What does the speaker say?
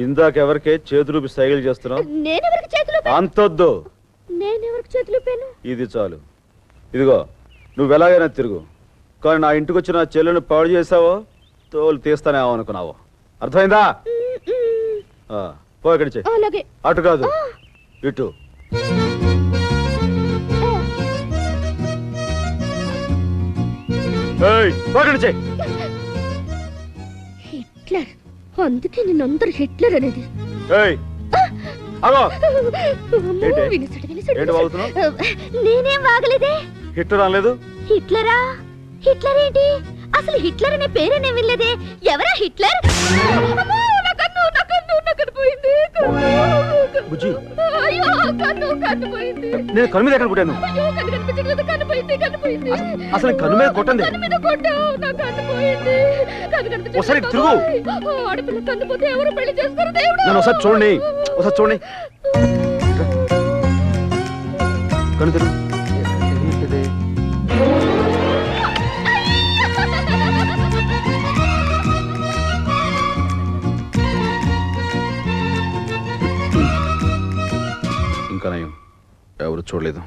ఇందాకెవరికే చేతులు సైకిల్ చేస్తున్నావు? నేనెవరికి చేతులు అంతొద్దు. నేనెవరికి చేతులు ఊపాను? ఇది చాలు. ఇదిగో నువ్వు ఎలాగైనా తిరుగు, కానీ నా ఇంటికి వచ్చిన చెల్లెను పాడు చేసావో తోలు తీస్తానేమో అనుకున్నావు. అర్థమైందా? పో ఇక్కడి చెయ్యి. అలాగే. అటు కాదు, ఇటు. హిట్లర్, అందుకే నిన్నందరూ హిట్లర్ అనేది. నేనేం వాగలేదే. హిట్లర్ అనలేదు. హిట్లరా? హిట్లర్ ఏంటి? అసలు హిట్లర్ అనే పేరేనే వినలేదే. ఎవరా హిట్లర్? నేను కన్ను మీద ఎక్కడ కొట్టాను? అసలు కన్ను మీద కొట్టండి. ఒకసారి తిరుగు. నన్ను ఒకసారి చూడండి, ఒకసారి చూడండి. కన్ను తిరుగు. ఇంకా నయం, ఎవరు చూడలేదు.